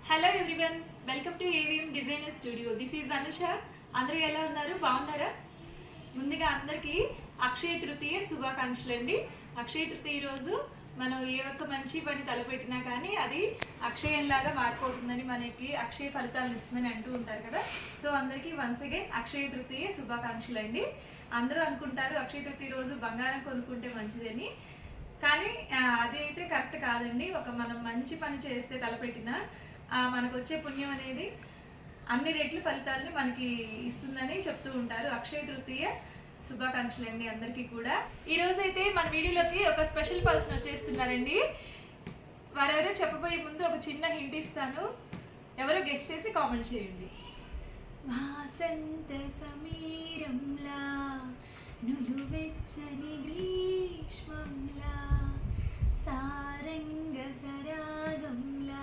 Hello everyone, welcome to AVM designer studio. This is Anusha. అందరూ ఎలా ఉన్నారు? బాగున్నారా? ముందుగా అందరికీ అక్షయ తృతీయ శుభాకాంక్షలు అండి. అక్షయ తృతీయ రోజు మనం ఏ ఒక్క మంచి పని తలపెట్టినా కానీ అది అక్షయంలాగా మారిపోతుందని, మనకి అక్షయ ఫలితాలను ఇస్తుందని అంటూ ఉంటారు కదా. సో అందరికీ వన్స్ అగైన్ అక్షయ తృతీయ శుభాకాంక్షలు అండి. అందరూ అనుకుంటారు అక్షయ తృతీయ రోజు బంగారం కొనుక్కుంటే మంచిదని, కానీ అది అయితే కరెక్ట్ కాదండి. మనం మంచి పని చేస్తే తలపెట్టిన మనకు వచ్చే పుణ్యం అనేది అన్ని రెట్లు ఫలితాలని మనకి ఇస్తుందని చెప్తూ ఉంటారు. అక్షయ తృతీయ శుభాకాంక్షలు అండి అందరికీ కూడా. ఈ రోజైతే మన వీడియోలోకి ఒక స్పెషల్ పర్సన్ వచ్చేస్తున్నారండి. వారెవరో చెప్పబోయే ముందు ఒక చిన్న హింట్ ఇస్తాను, ఎవరో గెస్ట్ చేసి కామెంట్ చేయండి. వాసంత సమీరంలా నులువెచ్చని గ్రీష్మంలా సారంగ సరాగంలా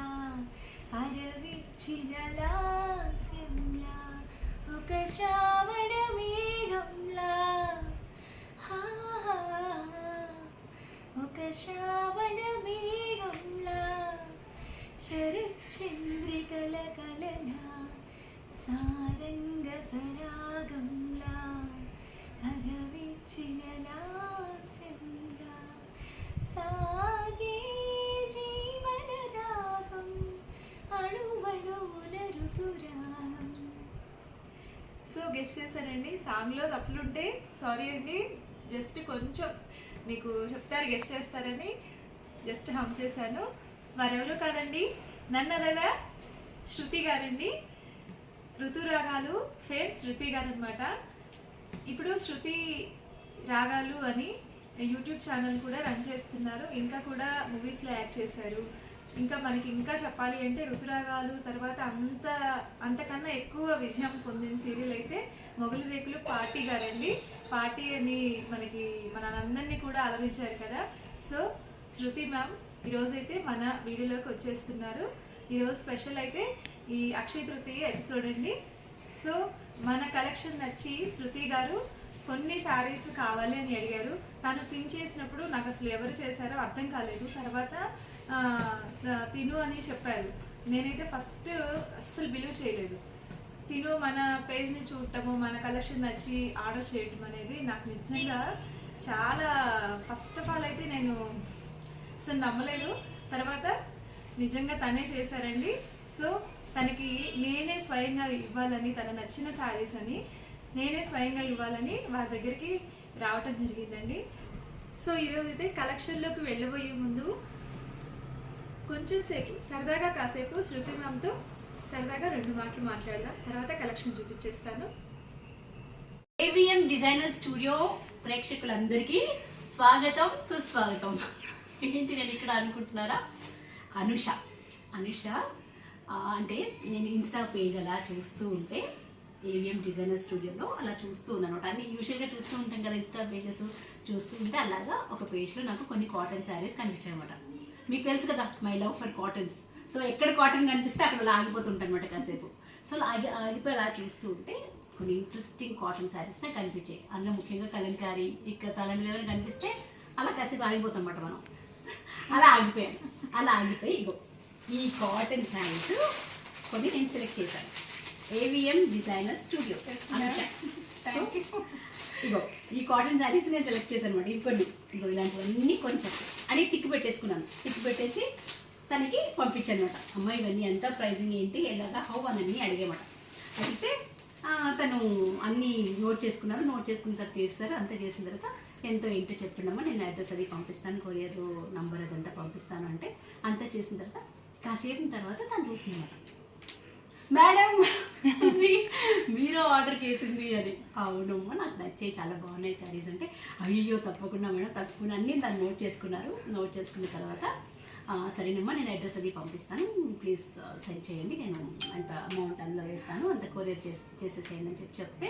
అరవిచ్చిన లాస్యంలా ఒక శ్రావణ మేఘంలా ఒక శ్రావణ మేఘంలా శరచంద్రికల కలనా సారంగ సరాగంలా అరవిచ్చిన లాస్యంలా సాగే జీవన రాగం అణువణువున ఋతురాగం. సో గెస్ట్ చేశారండి. సాంగ్లో తప్పులుంటే సారీ అండి, జస్ట్ కొంచెం మీకు చెప్తారు గెస్ట్ చేస్తారని జస్ట్ హమ్ చేశాను. వారెవరు కాదండి, నన్నదగా శృతి గారండి. ఋతురాగాలు ఫేమ్ శృతి గారు అనమాట. ఇప్పుడు శృతి రాగాలు అని యూట్యూబ్ ఛానల్ కూడా రన్ చేస్తున్నారు. ఇంకా కూడా మూవీస్లో యాక్ట్ చేశారు. ఇంకా మనకి ఇంకా చెప్పాలి అంటే ఋతురాగాలు తర్వాత అంతకన్నా ఎక్కువ విజయం పొందిన సీరియల్ అయితే మొగలి రేకులు పార్టీ గారండి. పార్టీ అని మనందరినీ కూడా అలరించారు కదా. సో శృతి మ్యామ్ ఈరోజైతే మన వీడియోలోకి వచ్చేస్తున్నారు. ఈరోజు స్పెషల్ అయితే ఈ అక్షయ తృతీయ ఎపిసోడ్ అండి. సో మన కలెక్షన్ నచ్చి శృతి గారు కొన్ని శారీస్ కావాలి అని అడిగారు. తను పిన్ చేసినప్పుడు నాకు అసలు ఎవరు చేశారో అర్థం కాలేదు. తర్వాత తిను అని చెప్పారు. నేనైతే ఫస్ట్ అస్సలు బిలీవ్ చేయలేదు. తిను మన పేజ్ని చూడటము, మన కలెక్షన్ నచ్చి ఆర్డర్ చేయటం అనేది నాకు నిజంగా చాలా ఫస్ట్ ఆఫ్ ఆల్ అయితే నేను అసలు నమ్మలేదు. తర్వాత నిజంగా తనే చేశారండి. సో తనకి నేనే స్వయంగా ఇవ్వాలని, తన నచ్చిన శారీస్ అని నేనే స్వయంగా ఇవ్వాలని వారి దగ్గరికి రావటం జరిగిందండి. సో ఈరోజు అయితే కలెక్షన్లోకి వెళ్ళబోయే ముందు కొంచెం సేపు సరదాగా కాసేపు శృతి మ్యామ్తో సరదాగా 2 మాటలు మాట్లాడదాం. తర్వాత కలెక్షన్ చూపించేస్తాను. ఏవిఎం డిజైనర్ స్టూడియో ప్రేక్షకులందరికీ స్వాగతం, సుస్వాగతం. ఏంటి నేను ఇక్కడ అనుకుంటున్నారా? అనుష అంటే నేను ఇన్స్టా పేజ్ అలా చూస్తూ ఉంటే ఏవిఎం డిజైనర్ స్టూడియోలో అలా చూస్తూ ఉన్నాను. అన్ని యూజువల్గా చూస్తూ ఉంటాం కదా, ఇన్స్టా పేజెస్ చూస్తూ ఉంటే అలాగా ఒక పేజ్లో నాకు కొన్ని కాటన్ శారీస్ కనిపించాయి అనమాట. మీకు తెలుసు కదా my love for cottons. So ఎక్కడ కాటన్ కనిపిస్తే అక్కడ అలా ఆగిపోతుంటాను అనమాట కాసేపు. సో ఆగిపోయి అలా చూస్తూ ఉంటే కొన్ని ఇంట్రెస్టింగ్ కాటన్ శారీస్ నాకు కనిపించాయి. అందులో ముఖ్యంగా కలంకారీ, ఇక్కడ తలంబ్రాలు కనిపిస్తే అలా కాసేపు ఆగిపోతాం అన్నమాట మనం. అలా ఆగిపోయి ఇగో ఈ కాటన్ శారీస్ కొన్ని నేను సెలెక్ట్ చేశాను. AVM designer studio. ఇగో ఈ కాటన్ శారీస్ నేను సెలెక్ట్ చేశాను అనమాట. ఇగో ఇలాంటివన్నీ కొన్ని అని టిక్ పెట్టేసుకున్నాను. టిక్ పెట్టేసి తనకి పంపించాను అనమాట. అమ్మాయి ఇవన్నీ ఎంత ప్రైజింగ్ ఏంటి ఎలాగా హౌ అని అడిగేమాట. అడిగితే తను అన్నీ నోట్ చేసుకున్న తర్వాత చేస్తారు. అంతా చేసిన తర్వాత ఎంతో ఏంటో చెప్తున్నామో నేను అడ్రస్ అది పంపిస్తాను, కొరియర్ నంబర్ అదంతా పంపిస్తాను అంటే అంతా చేసిన తర్వాత కాసేపు తర్వాత తను చూసిందన్నమాట. మేడం మీరు ఆర్డర్ చేసింది అని. అవునమ్మా నాకు నచ్చాయి, చాలా బాగున్నాయి శారీస్ అంటే. అయ్యో తప్పకుండా మేడం, తప్పకుండా అన్నీ దాన్ని నోట్ చేసుకున్న తర్వాత సరేనమ్మా నేను అడ్రస్ అది పంపిస్తాను, ప్లీజ్ సెండ్ చేయండి, నేను అంత అమౌంట్ అందులో వేస్తాను, అంత కొరియర్ చేసేసేయండి అని చెప్తే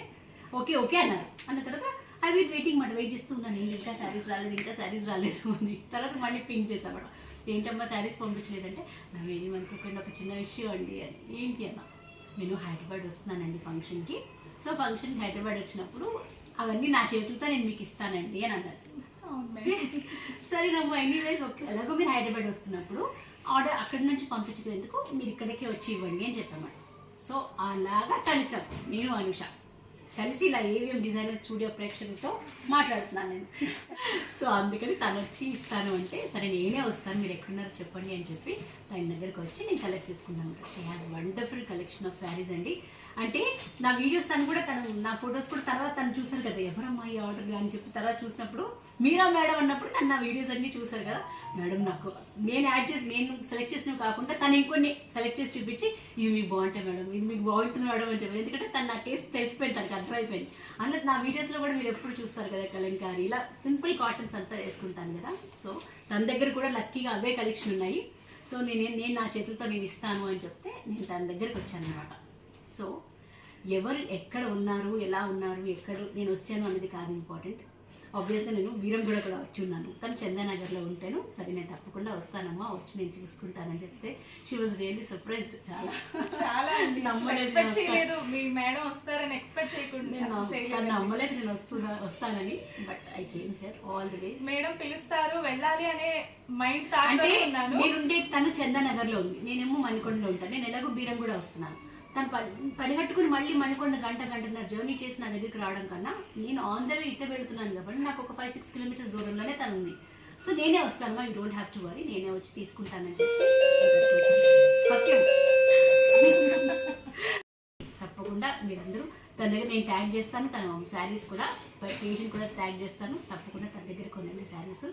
ఓకే అన్నారు. అన్న తర్వాత ఐ వెయిట్ చేస్తూ ఉన్నాను. ఇంకా శారీస్ రాలేదు అని. తర్వాత మళ్ళీ పింక్ చేసామట. ఏంటమ్మా శారీస్ పంపించలేదంటే, మేము ఏమనుకోకుండా ఒక చిన్న విషయం అండి అని. ఏంటి అన్న, నేను హైదరాబాద్ వస్తున్నానండి ఫంక్షన్కి. సో ఫంక్షన్కి హైదరాబాద్ వచ్చినప్పుడు అవన్నీ నా చేతులతో నేను మీకు ఇస్తానండి అని అన్నారు. సరేనమ్మా ఎనీవేస్ ఓకే, ఎలాగో మీరు హైదరాబాద్ వస్తున్నప్పుడు ఆర్డర్ అక్కడి నుంచి పంపించడం ఎందుకు, మీరు ఇక్కడికే వచ్చి ఇవ్వండి అని చెప్పామన్నమాట. సో అలాగా కలిసాం నేను అనుష కలిసి ఇలా ఏవిఎం డిజైనర్ స్టూడియో ప్రేక్షకులతో మాట్లాడుతున్నాను నేను. సో అందుకని తను వచ్చి ఇస్తాను అంటే సరే నేనే వస్తాను, మీరు ఎక్కడున్నారో చెప్పండి అని చెప్పి తన దగ్గరకు వచ్చి నేను కలెక్ట్ చేసుకున్నాను. She has wonderful collection of saris అండి. అంటే నా వీడియోస్ తను కూడా నా ఫొటోస్ కూడా తర్వాత తను చూసారు కదా, ఎవరమ్మా ఈ ఆర్డర్ అని చెప్పి తర్వాత చూసినప్పుడు మీరా మేడం అన్నప్పుడు తను నా వీడియోస్ అన్నీ చూసారు కదా, మేడం నాకు నేను సెలెక్ట్ చేసినవి కాకుండా తను ఇంకొన్ని సెలెక్ట్ చేసి చూపించి ఇవి మీకు బాగుంటాయి మేడం, ఇది మీకు బాగుంటుంది మేడం అని చెప్పారు. ఎందుకంటే తను నా టేస్ట్ తెలిసిపోయింది, తనకు అర్థమైపోయింది. అందులో నా వీడియోస్లో కూడా మీరు ఎప్పుడు చూస్తారు కదా కలంకారీ ఇలా సింపుల్ కాటన్స్ అంతా వేసుకుంటాను కదా. సో తన దగ్గర కూడా లక్కీగా అవే కలెక్షన్ ఉన్నాయి. సో నేను నా చేతులతో నేను ఇస్తాను అని చెప్తే నేను తన దగ్గరికి వచ్చాను అనమాట. సో ఎవరు ఎక్కడ ఉన్నారు, ఎలా ఉన్నారు, ఎక్కడ నేను వచ్చాను అనేది కాదు ఇంపార్టెంట్. ఆబ్వియస్గా నేను వీరంగూడ కూడా వచ్చి ఉన్నాను, తను చందానగర్లో ఉంటాను. సరే నేను తప్పకుండా వస్తానమ్మా, వచ్చి నేను చూసుకుంటానని చెప్తే షీ వాజ్ రియల్లీ సర్ప్రైజ్డ్. చాలా నమ్మలేదు మీ మేడం వస్తారని ఎక్స్పెక్ట్ చేయకుండా నమ్మలేదు నేను వస్తానని. But I came here all the way. Madam పిలుస్తారు వెళ్ళాలి అనే మైండ్ అంటే నేనుండే తను చందానగర్లో ఉంది, నేనేమో మణికొండలో ఉంటాను. నేను ఎలాగో బీరంగూడ వస్తున్నాను, తను పనిగట్టుకుని మళ్ళీ మణికొండ గంటన్నర జర్నీ చేసి నా దగ్గరికి రావడం కన్నా నేను ఆన్ ద వే ఇట్టే వెళుతున్నాను కాబట్టి నాకు ఒక 5-6 కిలోమీటర్స్ దూరంలోనే తను ఉంది. సో నేనే వస్తానమ్మా, you don't have to worry, నేనే వచ్చి తీసుకుంటానని చెప్పి సత్యం. తప్పకుండా మీరందరూ తన దగ్గర నేను ట్యాగ్ చేస్తాను, తన శారీస్ కూడా పేజ్ని కూడా ట్యాగ్ చేస్తాను. తప్పకుండా తన దగ్గర కొనండి శారీస్.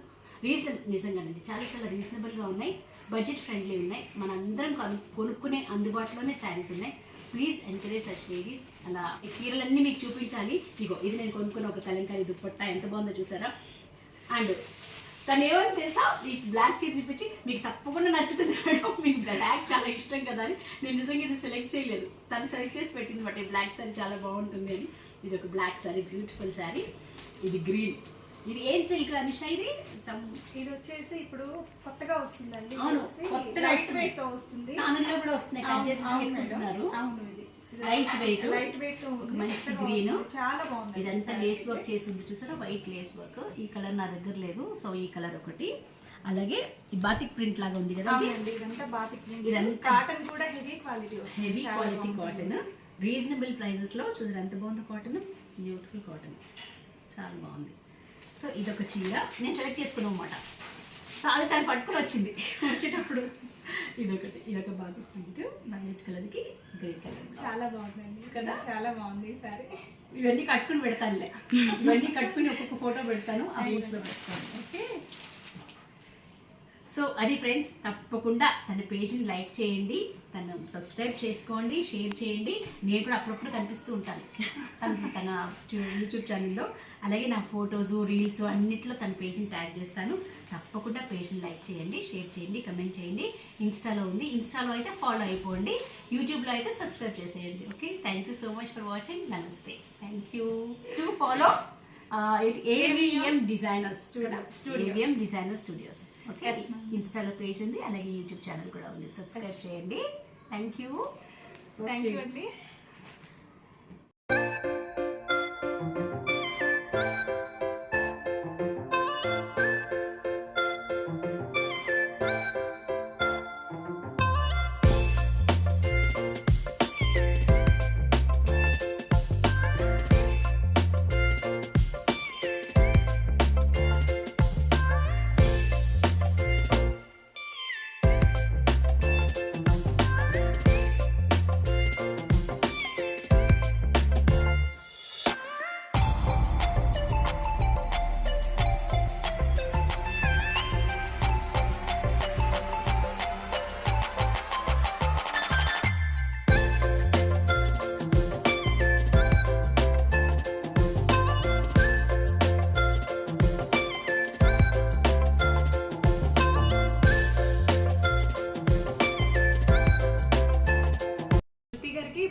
నిజంగానండి చాలా చాలా రీజనబుల్గా ఉన్నాయి, బడ్జెట్ ఫ్రెండ్లీ ఉన్నాయి, మనందరం కొనుక్కునే అందుబాటులోనే శారీస్ ఉన్నాయి. Please encourage such ladies. అలా ఈ చీరలన్నీ మీకు చూపించాలి. ఇగో ఇది నేను కొనుక్కున్న ఒక కలంకారీ దుప్పట్టా, ఎంత బాగుందో చూసారా. అండ్ తను ఏమని తెలుసా, ఈ బ్లాక్ చీర చూపించి మీకు తప్పకుండా నచ్చుతుంది మేడం, మీకు బ్లాక్ చాలా ఇష్టం కదా అని. నేను నిజంగా ఇది సెలెక్ట్ చేయలేదు, తను సెలెక్ట్ చేసి పెట్టింది బట్ ఈ బ్లాక్ శారీ చాలా బాగుంటుంది అని. ఇది ఒక బ్లాక్ శారీ, బ్యూటిఫుల్ శారీ. ఇది గ్రీన్, ఇది ఏం సిల్క్ అనుష, ఇది వచ్చేసి ఇప్పుడు కొత్తగా వస్తుందండి. అవును కొత్తగా వస్తుంది, నాన్నలో కూడా వస్తున్నాయి, కట్ చేసి పెట్టుకుంటున్నారు. లైట్ వెయిట్ మంచి గ్రీన్, చాలా బాగుంది. ఇదంతా లేస్ వర్క్ చేసి ఉంది చూసారా, వైట్ లేస్ వర్క్. ఈ కలర్ నా దగ్గర లేదు, సో ఈ కలర్ ఒకటి. అలాగే ఈ బాతిక్ ప్రింట్ లాగా ఉంది కదా, ఇదంతా బాతిక్ ప్రింట్. ఇదంతా కాటన్ కూడా heavy quality cotton, reasonable prices లో. చూసారు ఎంత బాగుంది కాటన్, బ్యూటిఫుల్ కాటన్, చాలా బాగుంది. సో ఇదొక చీర నేను సెలెక్ట్ చేసుకున్నాను అనమాట. చాలా తను పట్టుకుని వచ్చింది వచ్చేటప్పుడు. ఇదొక బాగా ప్రింట్, వైలెట్ కలర్కి గ్రీన్ కలర్, చాలా బాగుందండి కదా, చాలా బాగుంది సారీ. ఇవన్నీ కట్టుకుని పెడతానులే, ఇవన్నీ కట్టుకుని ఒక్కొక్క ఫోటో పెడతాను, ఆ రీల్స్లో పెడతాను. ఓకే, సో అది ఫ్రెండ్స్, తప్పకుండా తన పేజ్ని లైక్ చేయండి, తను సబ్స్క్రైబ్ చేసుకోండి, షేర్ చేయండి. నేను కూడా అప్పుడప్పుడు కనిపిస్తూ ఉంటాను తన యూట్యూబ్ ఛానల్లో. అలాగే నా ఫొటోస్, రీల్స్ అన్నిట్లో తన పేజ్ని ట్యాగ్ చేస్తాను. తప్పకుండా పేజ్ని లైక్ చేయండి, షేర్ చేయండి, కమెంట్ చేయండి. ఇన్స్టాలో ఉంది, ఇన్స్టాలో అయితే ఫాలో అయిపోండి, యూట్యూబ్లో అయితే సబ్స్క్రైబ్ చేసేయండి. Okay, thank you so much for watching. నమస్తే, thank you to follow AVM designers studios. Okay, ఇన్స్టాలో పేజ్ ఉంది, అలాగే యూట్యూబ్ ఛానల్ కూడా ఉంది, సబ్స్క్రైబ్ చేయండి. థ్యాంక్ యూ అండి.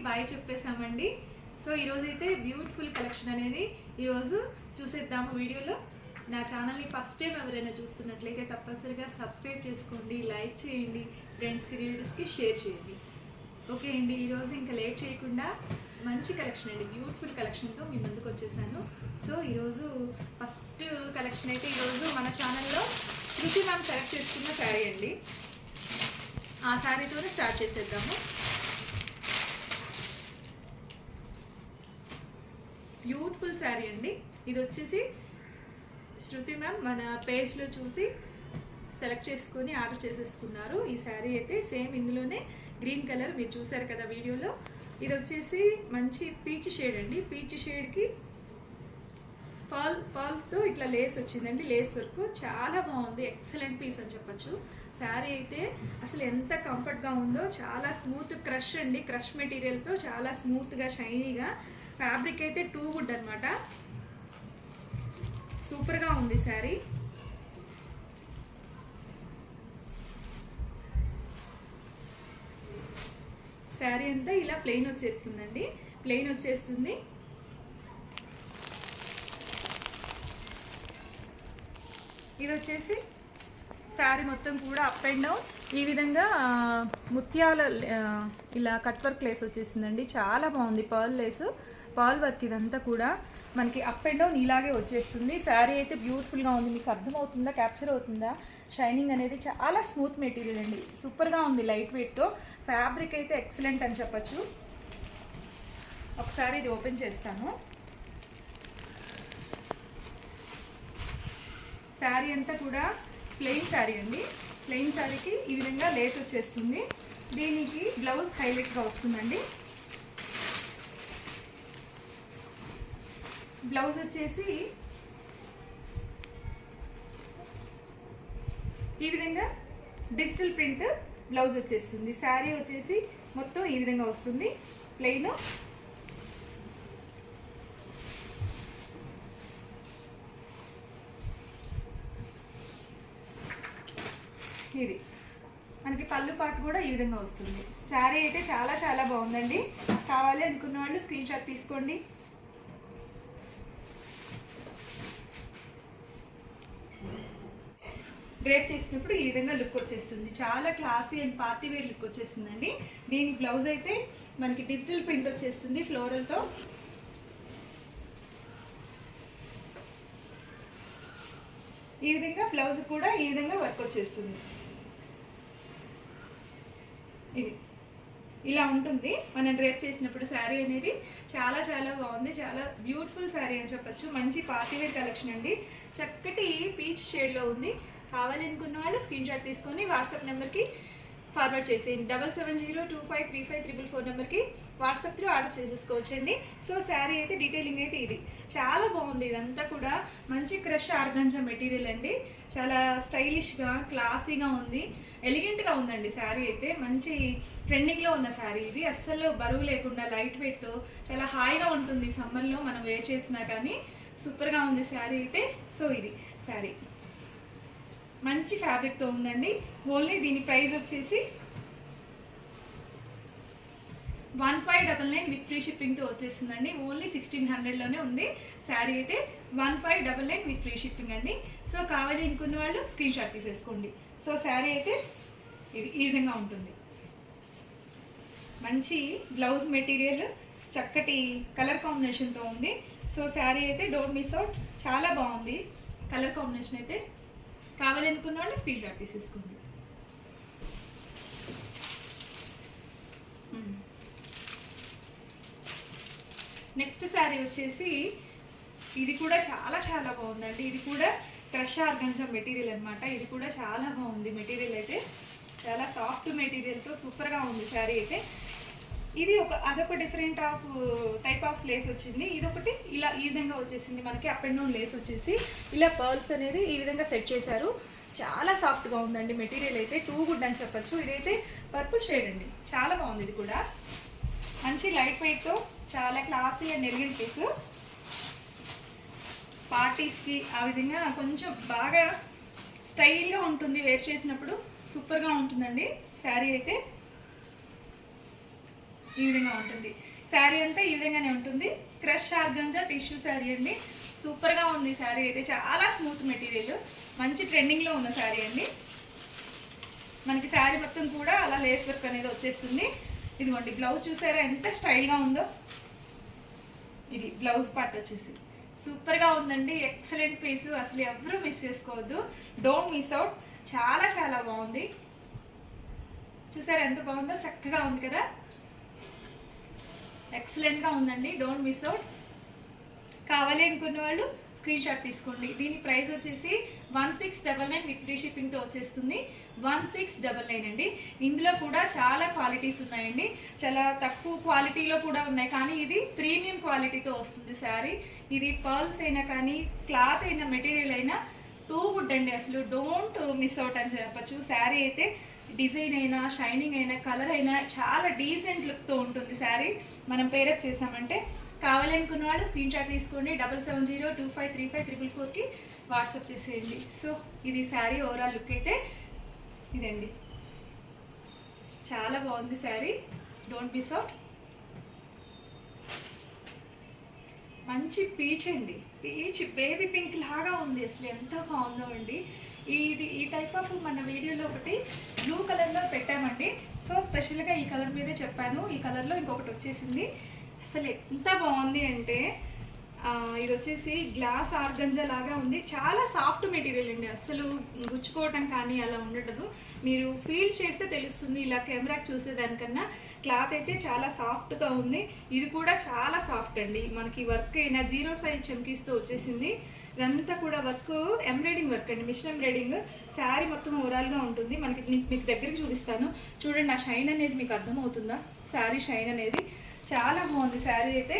బాయ్ చెప్పేసామండి. సో ఈరోజైతే బ్యూటిఫుల్ కలెక్షన్ అనేది ఈరోజు చూసేద్దాము వీడియోలో. నా ఛానల్ని ఫస్ట్ టైం ఎవరైనా చూస్తున్నట్లయితే తప్పనిసరిగా సబ్స్క్రైబ్ చేసుకోండి, లైక్ చేయండి, ఫ్రెండ్స్కి రిలేటివ్స్కి షేర్ చేయండి. ఓకే అండి, ఈరోజు ఇంకా లేట్ చేయకుండా మంచి కలెక్షన్ అండి, బ్యూటిఫుల్ కలెక్షన్తో మీ ముందుకు వచ్చేసాను. సో ఈరోజు ఫస్ట్ కలెక్షన్ అయితే ఈరోజు మన ఛానల్లో శృతి మ్యామ్ సెలెక్ట్ చేసుకున్న శారీ అండి. ఆ శారీతోనే స్టార్ట్ చేసేద్దాము. బ్యూటిఫుల్ శారీ అండి. ఇది వచ్చేసి శృతి మ్యామ్ మన పేజ్లో చూసి సెలెక్ట్ చేసుకొని ఆర్డర్ చేసేసుకున్నారు. ఈ శారీ అయితే సేమ్ ఇందులోనే గ్రీన్ కలర్ మీరు చూసారు కదా వీడియోలో. ఇది వచ్చేసి మంచి పీచ్ షేడ్ అండి. పీచ్ షేడ్కి పాల్తో ఇట్లా లేస్ వచ్చిందండి. లేస్ వర్క్ చాలా బాగుంది. ఎక్సలెంట్ పీస్ అని చెప్పచ్చు. శారీ అయితే అసలు ఎంత కంఫర్ట్గా ఉందో, చాలా స్మూత్ క్రష్ అండి. క్రష్ మెటీరియల్తో చాలా స్మూత్గా షైనీగా, ఫ్యాబ్రిక్ అయితే టూ గుడ్ అనమాట. సూపర్గా ఉంది శారీ. శారీ అంతా ఇలా ప్లెయిన్ వచ్చేస్తుందండి. ప్లెయిన్ వచ్చేస్తుంది. ఇది వచ్చేసి శారీ మొత్తం కూడా అప్ అండ్ డౌన్ ఈ విధంగా ముత్యాల ఇలా కట్ వర్క్ లేస్ వచ్చేసిందండి. చాలా బాగుంది. పర్ల్ లేస్, పర్ల్ వర్క్ ఇదంతా కూడా మనకి అప్ అండ్ డౌన్ ఇలాగే వచ్చేస్తుంది. శారీ అయితే బ్యూటిఫుల్గా ఉంది. మీకు అర్థమవుతుందా, క్యాప్చర్ అవుతుందా? షైనింగ్ అనేది చాలా స్మూత్ మెటీరియల్ అండి. సూపర్గా ఉంది. లైట్ వెయిట్తో ఫ్యాబ్రిక్ అయితే ఎక్సలెంట్ అని చెప్పచ్చు. ఒకసారి ఇది ఓపెన్ చేస్తాను. శారీ అంతా కూడా ప్లెయిన్ శారీ అండి. ప్లెయిన్ శారీకి ఈ విధంగా లేస్ వచ్చేస్తుంది. దీనికి బ్లౌజ్ హైలైట్గా వస్తుందండి. బ్లౌజ్ వచ్చేసి ఈ విధంగా డిజిటల్ ప్రింట్ బ్లౌజ్ వచ్చేస్తుంది. శారీ వచ్చేసి మొత్తం ఈ విధంగా వస్తుంది ప్లెయిన్. ఇది మనకి పళ్ళు పాటు కూడా ఈ విధంగా వస్తుంది. శారీ అయితే చాలా చాలా బాగుందండి. కావాలి అనుకున్న వాళ్ళు స్క్రీన్ షాట్ తీసుకోండి. డ్రేప్ చేసినప్పుడు ఈ విధంగా లుక్ వచ్చేస్తుంది. చాలా classy and party wear look వచ్చేస్తుందండి. దీని బ్లౌజ్ అయితే మనకి డిజిటల్ ప్రింట్ వచ్చేస్తుంది ఫ్లోరల్తో. ఈ విధంగా బ్లౌజ్ కూడా ఈ విధంగా వర్క్ వచ్చేస్తుంది. ఇది ఇలా ఉంటుంది మనం డ్రేప్ చేసినప్పుడు. శారీ అనేది చాలా చాలా బాగుంది. చాలా బ్యూటిఫుల్ శారీ అని చెప్పచ్చు. మంచి పార్టీవేర్ కలెక్షన్ అండి. చక్కటి పీచ్ షేడ్లో ఉంది. కావాలి అనుకున్న వాళ్ళు స్క్రీన్ షాట్ తీసుకొని వాట్సాప్ నెంబర్కి ఫార్వర్డ్ చేసేయండి. 7702535344 నెంబర్కి వాట్సాప్ త్రూ ఆర్డర్ చేసేసుకోవచ్చండి. సో శారీ అయితే డీటెయిలింగ్ అయితే ఇది చాలా బాగుంది. ఇదంతా కూడా మంచి క్రష్ ఆర్గాంజా మెటీరియల్ అండి. చాలా స్టైలిష్గా క్లాసీగా ఉంది. ఎలిగెంట్గా ఉందండి శారీ అయితే. మంచి ట్రెండింగ్లో ఉన్న శారీ ఇది. అస్సలు బరువు లేకుండా లైట్ వెయిట్తో చాలా హాయిగా ఉంటుంది. సమ్మర్లో మనం వేర్ చేసినా కానీ సూపర్గా ఉంది శారీ అయితే. సో ఇది శారీ మంచి ఫ్యాబ్రిక్తో ఉందండి. ఓన్లీ దీని ప్రైస్ వచ్చేసి 1599 విత్ ఫ్రీ షిప్పింగ్తో వచ్చేస్తుందండి. ఓన్లీ 1600లోనే ఉంది శారీ అయితే. 1599 విత్ ఫ్రీ షిప్పింగ్ అండి. సో కావాలి అనుకున్న వాళ్ళు స్క్రీన్ షాట్ తీసేసుకోండి. సో శారీ అయితే ఇది ఈ విధంగా ఉంటుంది. మంచి బ్లౌజ్ మెటీరియల్ చక్కటి కలర్ కాంబినేషన్తో ఉంది. సో శారీ అయితే డోంట్ మిస్ అవుట్. చాలా బాగుంది కలర్ కాంబినేషన్ అయితే. కావాలి అనుకున్న వాళ్ళు స్క్రీన్ షాట్ తీసేసుకోండి. నెక్స్ట్ శారీ వచ్చేసి ఇది కూడా చాలా చాలా బాగుందండి. ఇది కూడా క్రష్ ఆర్గన్జా మెటీరియల్ అనమాట. ఇది కూడా చాలా బాగుంది మెటీరియల్ అయితే. చాలా సాఫ్ట్ మెటీరియల్తో సూపర్గా ఉంది శారీ అయితే. ఇది అదొక డిఫరెంట్ టైప్ ఆఫ్ లేస్ వచ్చింది. ఇదొకటి ఇలా ఈ విధంగా వచ్చేసింది. మనకి అప్ అండ్ డౌన్ లేస్ వచ్చేసి ఇలా పర్ల్స్ అనేది ఈ విధంగా సెట్ చేశారు. చాలా సాఫ్ట్గా ఉందండి మెటీరియల్ అయితే. టూ గుడ్ అని చెప్పచ్చు. ఇదైతే పర్పుల్ షేడ్ అండి. చాలా బాగుంది. ఇది కూడా మంచి లైట్ వెయిట్తో చాలా క్లాసీ అండ్ ఎలిగెంట్ పీస్. పార్టీస్కి ఆ విధంగా కొంచెం బాగా స్టైల్గా ఉంటుంది. వేర్ చేసినప్పుడు సూపర్గా ఉంటుందండి శారీ అయితే. ఈ విధంగా ఉంటుంది శారీ అంతా. ఈ విధంగానే ఉంటుంది. క్రష్ ఆర్గంజా టిష్యూ శారీ అండి. సూపర్గా ఉంది శారీ అయితే. చాలా స్మూత్ మెటీరియల్. మంచి ట్రెండింగ్లో ఉన్న శారీ అండి. మనకి శారీ మొత్తం కూడా అలా లేస్ వర్క్ అనేది వచ్చేస్తుంది. ఇదిగోండి బ్లౌజ్ చూసారా ఎంత స్టైల్గా ఉందో. ఇది బ్లౌజ్ పార్ట్ వచ్చేసి సూపర్గా ఉందండి. Excellent piece. అసలు ఎవరూ మిస్ చేసుకోవద్దు. Don't miss out. చాలా చాలా బాగుంది. చూసారు ఎంత బాగుందో, చక్కగా ఉంది కదా, ఎక్సలెంట్గా ఉందండి. Don't miss out. కావాలి అనుకున్న వాళ్ళు స్క్రీన్ షాట్ తీసుకోండి. దీని ప్రైస్ వచ్చేసి 1699 విత్ ఫ్రీ షిప్పింగ్తో వచ్చేస్తుంది. 1699 అండి. ఇందులో కూడా చాలా క్వాలిటీస్ ఉన్నాయండి, చాలా తక్కువ క్వాలిటీలో కూడా ఉన్నాయి, కానీ ఇది ప్రీమియం క్వాలిటీతో వస్తుంది శారీ. ఇది పర్ల్స్ అయినా కానీ క్లాత్ అయినా మెటీరియల్ అయినా టూ గుడ్ అండి, అసలు డోంట్ మిస్ అవుట్ అని చెప్పచ్చు. శారీ అయితే డిజైన్ అయినా షైనింగ్ అయినా కలర్ అయినా చాలా డీసెంట్ లుక్తో ఉంటుంది శారీ. మనం పేరప్ చేసామంటే కావాలనుకున్న వాళ్ళు స్క్రీన్ షాట్ తీసుకోండి. 7702535344కి వాట్సాప్ చేసేయండి. సో ఇది శారీ ఓవరాల్ లుక్ అయితే ఇదండి, చాలా బాగుంది శారీ. Don't miss out. మంచి పీచ్ అండి, పీచ్ బేబీ పింక్ లాగా ఉంది, అసలు ఎంత బాగుందో అండి. ఈ టైప్ ఆఫ్ మన వీడియోలో ఒకటి బ్లూ కలర్లో పెట్టామండి. సో స్పెషల్గా ఈ కలర్ మీదే చెప్పాను. ఈ కలర్లో ఇంకొకటి వచ్చేసింది, అసలు ఎంత బాగుంది అంటే ఇది వచ్చేసి గ్లాస్ ఆర్గంజా లాగా ఉంది. చాలా సాఫ్ట్ మెటీరియల్ అండి, అసలు గుచ్చుకోవటం కానీ అలా ఉండదు. మీరు ఫీల్ చేస్తే తెలుస్తుంది, ఇలా కెమెరాకి చూసేదానికన్నా క్లాత్ అయితే చాలా సాఫ్ట్గా ఉంది. ఇది కూడా చాలా సాఫ్ట్ అండి. మనకి వర్క్ అయినా 0 సైజ్ చమ్కీస్తో వచ్చేసింది. ఇదంతా కూడా వర్క్ ఎంబ్రాయిడింగ్ వర్క్ అండి, మిషన్ ఎంబ్రాయిడింగ్. శారీ మొత్తం ఓవరాల్గా ఉంటుంది. మనకి మీకు దగ్గరికి చూపిస్తాను చూడండి, ఆ షైన్ అనేది మీకు అర్థమవుతుందా? శారీ షైన్ అనేది చాలా బాగుంది శారీ అయితే.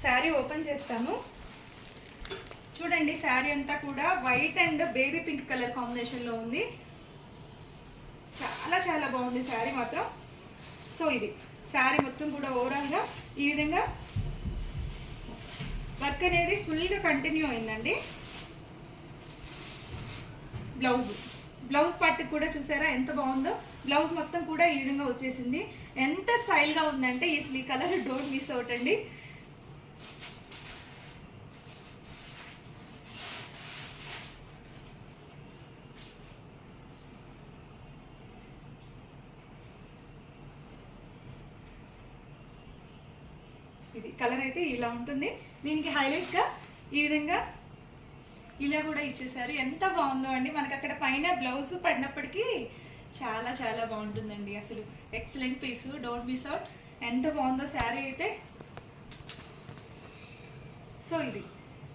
శారీ ఓపెన్ చేస్తాను చూడండి. శారీ అంతా కూడా white and baby pink colour కాంబినేషన్లో ఉంది. చాలా చాలా బాగుంది శారీ మాత్రం. సో ఇది శారీ మొత్తం కూడా ఓవరాల్గా ఈ విధంగా వర్క్ అనేది ఫుల్గా కంటిన్యూ అయిందండి. బ్లౌజ్ పార్ట్ కూడా చూసారా ఎంత బాగుందో. బ్లౌజ్ మొత్తం కూడా ఈ విధంగా వచ్చేసింది. ఎంత స్టైల్గా ఉందంటే అసలు ఈ కలర్ డోంట్ మిస్ అవుట్ అండి. ఇది కలర్ అయితే ఇలా ఉంటుంది. దీనికి హైలైట్గా ఈ విధంగా ఇలా కూడా ఇచ్చేసారు. ఎంత బాగుందో అండి. మనకు అక్కడ పైన బ్లౌజ్ పడినప్పటికీ చాలా చాలా బాగుంటుందండి, అసలు excellent piece. Don't miss out. ఎంత బాగుందో శారీ అయితే. సో ఇది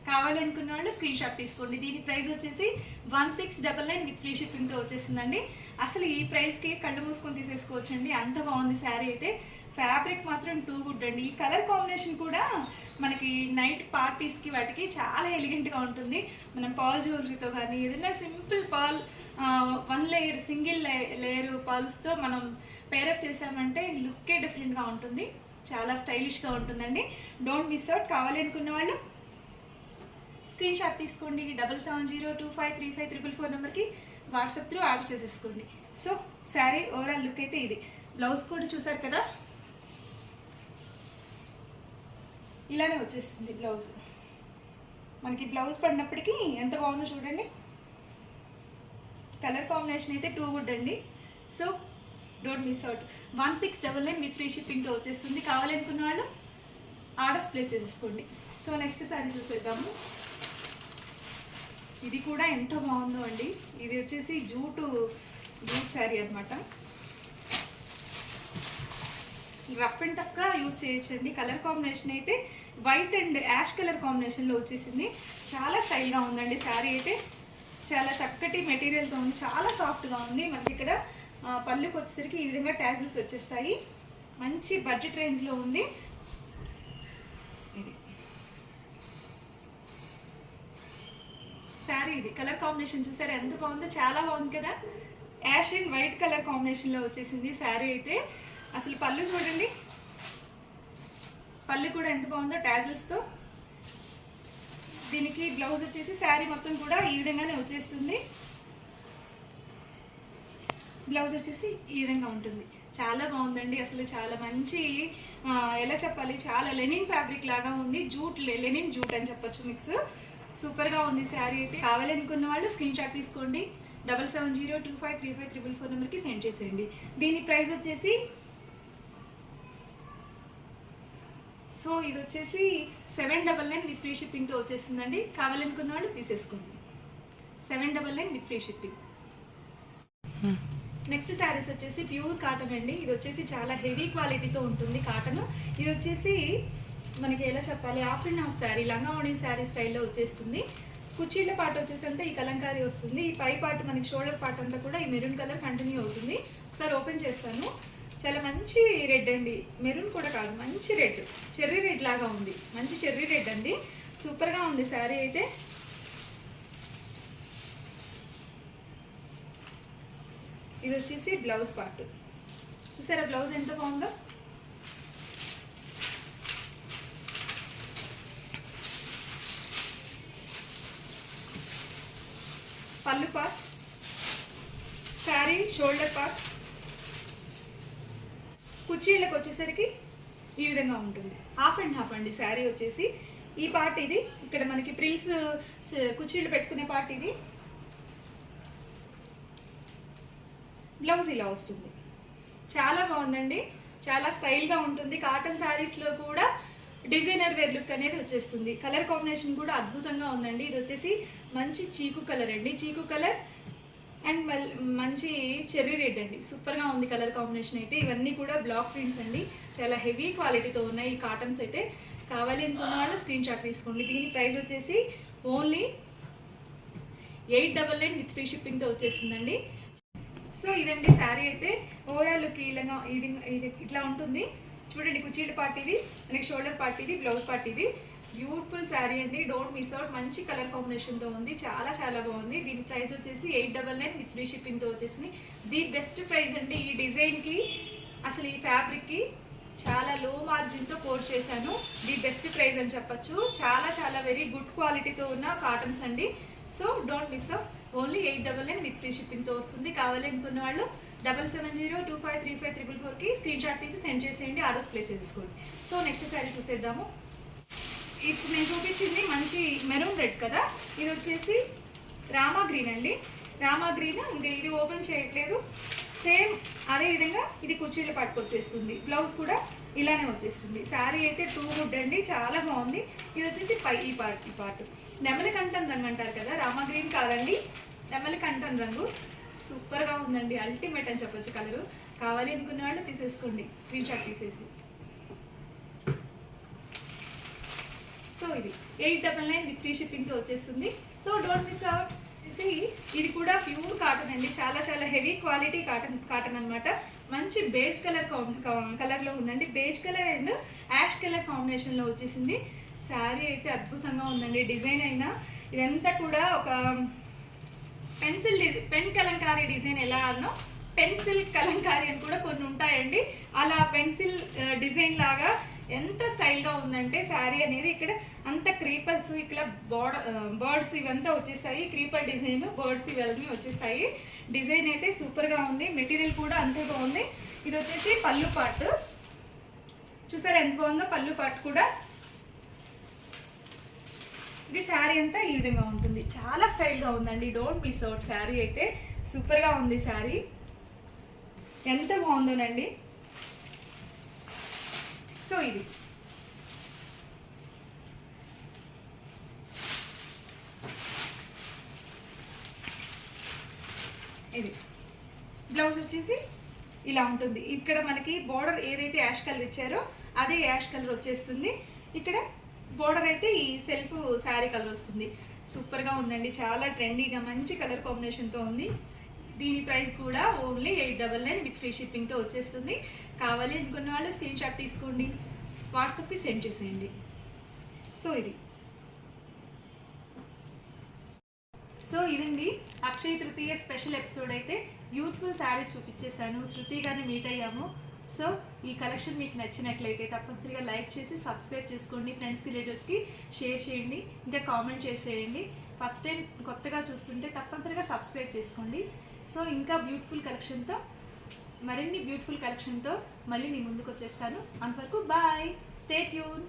కావాలనుకున్న వాళ్ళు స్క్రీన్ షాట్ తీసుకోండి. దీని ప్రైస్ వచ్చేసి 1699 విత్ ఫ్రీ షిప్పింగ్తో వచ్చేసిందండి. అసలు ఈ ప్రైస్కి కళ్ళు మూసుకొని తీసేసుకోవచ్చండి, అంత బాగుంది శారీ అయితే. ఫ్యాబ్రిక్ మాత్రం టూ గుడ్ అండి. ఈ కలర్ కాంబినేషన్ కూడా మనకి నైట్ పార్టీస్కి వాటికి చాలా ఎలిగెంట్గా ఉంటుంది. మనం పర్ల్ జ్యువెలరీతో కానీ ఏదైనా simple pearl 1 layer single layer పర్ల్స్తో మనం పేరప్ చేసామంటే లుక్కే డిఫరెంట్గా ఉంటుంది, చాలా స్టైలిష్గా ఉంటుందండి. Don't miss out. కావాలి అనుకున్న వాళ్ళు స్క్రీన్ షాట్ తీసుకోండి. 7702535344 నెంబర్కి వాట్సాప్ త్రూ ఆర్డర్ చేసేసుకోండి. సో శారీ ఓవరాల్ లుక్ అయితే ఇది. బ్లౌజ్ కూడా చూసారు కదా, ఇలానే వచ్చేస్తుంది బ్లౌజ్. మనకి బ్లౌజ్ పడినప్పటికీ ఎంత బాగుందో చూడండి. కలర్ కాంబినేషన్ అయితే టూ గుడ్ అండి. So don't miss out. 1699 with free షిప్పింగ్తో వచ్చేస్తుంది. కావాలనుకున్న వాళ్ళు ఆర్డర్స్ ప్లేస్ చేసేసుకోండి. సో నెక్స్ట్ శారీ చూసేద్దాము. ఇది కూడా ఎంత బాగుందో అండి. ఇది వచ్చేసి జూట్ శారీ అనమాట. రఫ్ అండ్ టఫ్గా యూజ్ చేయొచ్చండి. కలర్ కాంబినేషన్ అయితే వైట్ అండ్ యాష్ కలర్ కాంబినేషన్లో వచ్చేసింది. చాలా స్టైల్గా ఉందండి శారీ అయితే. చాలా చక్కటి మెటీరియల్తో ఉంది, చాలా సాఫ్ట్గా ఉంది. మనకి ఇక్కడ పళ్ళుకి వచ్చేసరికి ఈ విధంగా టాజిల్స్ వచ్చేస్తాయి. మంచి బడ్జెట్ రేంజ్లో ఉంది ఇది శారీ. ఇది కలర్ కాంబినేషన్ చూసారా ఎంత బాగుందో, చాలా బాగుంది కదా. యాష్ అండ్ వైట్ కలర్ కాంబినేషన్లో వచ్చేసింది శారీ అయితే. అసలు పళ్ళు చూడండి, పళ్ళు కూడా ఎంత బాగుందో టాజిల్స్తో. దీనికి బ్లౌజ్ వచ్చేసి శారీ మొత్తం కూడా ఈ విధంగానే వచ్చేస్తుంది. బ్లౌజ్ వచ్చేసి ఈ విధంగా ఉంటుంది. చాలా బాగుందండి, అసలు చాలా మంచి ఎలా చెప్పాలి, చాలా లెనిన్ ఫ్యాబ్రిక్ లాగా ఉంది. లెనిన్ జూట్ అని చెప్పొచ్చు, మిక్స్. సూపర్గా ఉంది శారీ అయితే. కావాలనుకున్న వాళ్ళు స్క్రీన్ షాట్ తీసుకోండి. 7702535344 నెంబర్కి సెండ్ చేసేయండి. దీని ప్రైస్ వచ్చేసి సో ఇది వచ్చేసి 799 విత్ ఫ్రీ షిప్పింగ్తో వచ్చేస్తుందండి. కావాలనుకున్న వాళ్ళు తీసేసుకోండి. 799 with free shipping. Next saris వచ్చేసి ప్యూర్ కాటన్ అండి. ఇది వచ్చేసి చాలా హెవీ క్వాలిటీతో ఉంటుంది కాటన్. ఇది వచ్చేసి మనకి ఎలా చెప్పాలి, హాఫ్ అండ్ హాఫ్ శారీ, లంగావణి శారీ స్టైల్లో వచ్చేస్తుంది. కుర్చీల పార్ట్ వచ్చేసి అంతా ఈ కలంకారీ వస్తుంది. ఈ పై పార్ట్ మనకి షోల్డర్ పార్ట్ అంతా కూడా ఈ మెరూన్ కలర్ కంటిన్యూ అవుతుంది. ఒకసారి ఓపెన్ చేస్తాను. చాలా మంచి రెడ్ అండి, మెరూన్ కూడా కాదు, మంచి రెడ్, చెర్రీ రెడ్ లాగా ఉంది. మంచి చెర్రీ రెడ్ అండి, సూపర్గా ఉంది శారీ అయితే. ఇది వచ్చేసి బ్లౌజ్ పార్ట్, చూసారా బ్లౌజ్ ఎంత బాగుందో. పళ్ళు పార్ట్, శారీ షోల్డర్ పార్ట్, కుర్చీలకు వచ్చేసరికి ఈ విధంగా ఉంటుంది. హాఫ్ అండ్ హాఫ్ అండి శారీ వచ్చేసి. ఈ పార్ట్ ఇది, ఇక్కడ మనకి ప్రిల్స్ కుర్చీలు పెట్టుకునే పార్ట్ ఇది. బ్లౌజ్ ఇలా వస్తుంది. చాలా బాగుందండి, చాలా స్టైల్గా ఉంటుంది. కాటన్ శారీస్లో కూడా డిజైనర్ వేర్ లుక్ అనేది వచ్చేస్తుంది. కలర్ కాంబినేషన్ కూడా అద్భుతంగా ఉందండి. ఇది వచ్చేసి మంచి చీకు కలర్ అండి, చీకు కలర్ అండ్ మంచి చెర్రీ రెడ్ అండి, సూపర్గా ఉంది కలర్ కాంబినేషన్ అయితే. ఇవన్నీ కూడా బ్లాక్ ప్రింట్స్ అండి, చాలా హెవీ క్వాలిటీతో ఉన్నాయి ఈ కాటన్స్ అయితే. కావాలి అనుకున్న వాళ్ళు స్క్రీన్ షాట్ తీసుకోండి. దీని ప్రైస్ వచ్చేసి ఓన్లీ 899 విత్ ఫ్రీ షిప్పింగ్తో వచ్చేస్తుందండి. సో ఇదండి శారీ అయితే. ఓవరాల్ లుక్ ఇలా ఇది ఇట్లా ఉంటుంది చూడండి. కుర్చీల పార్ట్ ఇది, మనకి షోల్డర్ పార్ట్ ఇది, బ్లౌజ్ పార్ట్ ఇది. బ్యూటిఫుల్ శారీ అండి, డోంట్ మిస్ అవుట్. మంచి కలర్ కాంబినేషన్తో ఉంది, చాలా చాలా బాగుంది. దీని ప్రైస్ వచ్చేసి 899 విత్ ఫ్రీ షిప్పింగ్తో వచ్చేసింది. ది బెస్ట్ ప్రైస్ అండి. ఈ డిజైన్కి అసలు ఈ ఫ్యాబ్రిక్కి చాలా లో మార్జిన్తో కోట్ చేశాను. ది బెస్ట్ ప్రైస్ అని చెప్పచ్చు. చాలా చాలా వెరీ గుడ్ క్వాలిటీతో ఉన్న కాటన్స్ అండి. So don't miss out. Only 899 with free షిప్పింగ్తో వస్తుంది. కావాలి అనుకున్న వాళ్ళు 7702535444కి స్క్రీన్ షాట్ తీసి సెండ్ చేసేయండి, ఆర్డర్స్ ప్లేస్ చేసుకోండి. సో నెక్స్ట్ శారీ చూసేద్దాము. ఇప్పుడు నేను చూపించింది మంచి మెరూన్ రెడ్ కదా, ఇది వచ్చేసి రామా గ్రీన్ అండి. రామా గ్రీన్, ఇంకా ఇది ఓపెన్ చేయట్లేదు. సేమ్ అదే విధంగా ఇది కుర్చీలు పట్టుకొచ్చేస్తుంది. బ్లౌజ్ కూడా ఇలానే వచ్చేస్తుంది. శారీ అయితే టూ గుడ్ అండి, చాలా బాగుంది. ఇది వచ్చేసి ఈ పార్ట్ నెమలి కంఠన్ రంగు అంటారు కదా, రామా గ్రీన్ కాదండి, నెమలి కంఠన్ రంగు. సూపర్గా ఉందండి, అల్టిమేట్ అని చెప్పొచ్చు కలరు. కావాలి అనుకున్న వాళ్ళు తీసేసుకోండి, స్క్రీన్ షాట్ తీసేసి. సో ఇది 899 విత్ ఫ్రీ షిప్పింగ్తో వచ్చేస్తుంది. So don't miss out. ఇది కూడా ప్యూర్ కాటన్ అండి, చాలా చాలా హెవీ క్వాలిటీ కాటన్ అనమాట. మంచి బేజ్ కలర్లో ఉందండి. Beige colour and ash colour కాంబినేషన్లో వచ్చేసింది. శారీ అయితే అద్భుతంగా ఉందండి. డిజైన్ అయినా ఇదంతా కూడా ఒక పెన్ కలంకారీ డిజైన్ ఎలా అన్నో పెన్సిల్ కలంకారీ అని కూడా కొన్ని ఉంటాయండి. అలా పెన్సిల్ డిజైన్ లాగా ఎంత స్టైల్గా ఉందంటే శారీ అనేది. ఇక్కడ అంత క్రీపర్స్, ఇక్కడ బర్డ్స్ ఇవంతా వచ్చేస్తాయి. క్రీపర్ డిజైన్, బర్డ్స్ ఇవన్నీ వచ్చేస్తాయి. డిజైన్ అయితే సూపర్గా ఉంది. మెటీరియల్ కూడా అంతే బాగుంది. ఇది వచ్చేసి పళ్ళు పార్ట్, చూసారా ఎంత బాగుందో పళ్ళు పార్ట్ కూడా. ఇది శారీ అంతా ఈ విధంగా ఉంటుంది. చాలా స్టైల్గా ఉందండి, డోంట్ మిస్ అవుట్. శారీ అయితే సూపర్గా ఉంది. శారీ ఎంత బాగుందోనండి. సో ఇది బ్లౌజ్ వచ్చేసి ఇలా ఉంటుంది. ఇక్కడ మనకి బోర్డర్ ఏదైతే యాష్ కలర్ ఇచ్చారో అదే యాష్ కలర్ వచ్చేస్తుంది. ఇక్కడ బోర్డర్ అయితే ఈ సెల్ఫ్ శారీ కలర్ వస్తుంది. సూపర్గా ఉందండి, చాలా ట్రెండీగా మంచి కలర్ కాంబినేషన్తో ఉంది. దీని ప్రైస్ కూడా ఓన్లీ 899 విత్ ఫ్రీ షిప్పింగ్తో వచ్చేస్తుంది. కావాలి అనుకున్న వాళ్ళు స్క్రీన్ షాట్ తీసుకోండి, వాట్సాప్కి సెండ్ చేసేయండి. సో ఇదండి అక్షయ తృతీయ స్పెషల్ ఎపిసోడ్. అయితే బ్యూటిఫుల్ శారీస్ చూపించేసాను, శృతి గారిని మీట్ అయ్యాము. సో ఈ కలెక్షన్ మీకు నచ్చినట్లయితే తప్పనిసరిగా లైక్ చేసి సబ్స్క్రైబ్ చేసుకోండి, ఫ్రెండ్స్కి రిలేటివ్స్కి షేర్ చేయండి, ఇంకా కామెంట్ చేసేయండి. ఫస్ట్ టైం కొత్తగా చూస్తుంటే తప్పనిసరిగా సబ్స్క్రైబ్ చేసుకోండి. సో ఇంకా బ్యూటిఫుల్ కలెక్షన్తో, మరిన్ని బ్యూటిఫుల్ కలెక్షన్తో మళ్ళీ మీ ముందుకు వచ్చేస్తాను. అంతవరకు బాయ్, స్టే ట్యూన్.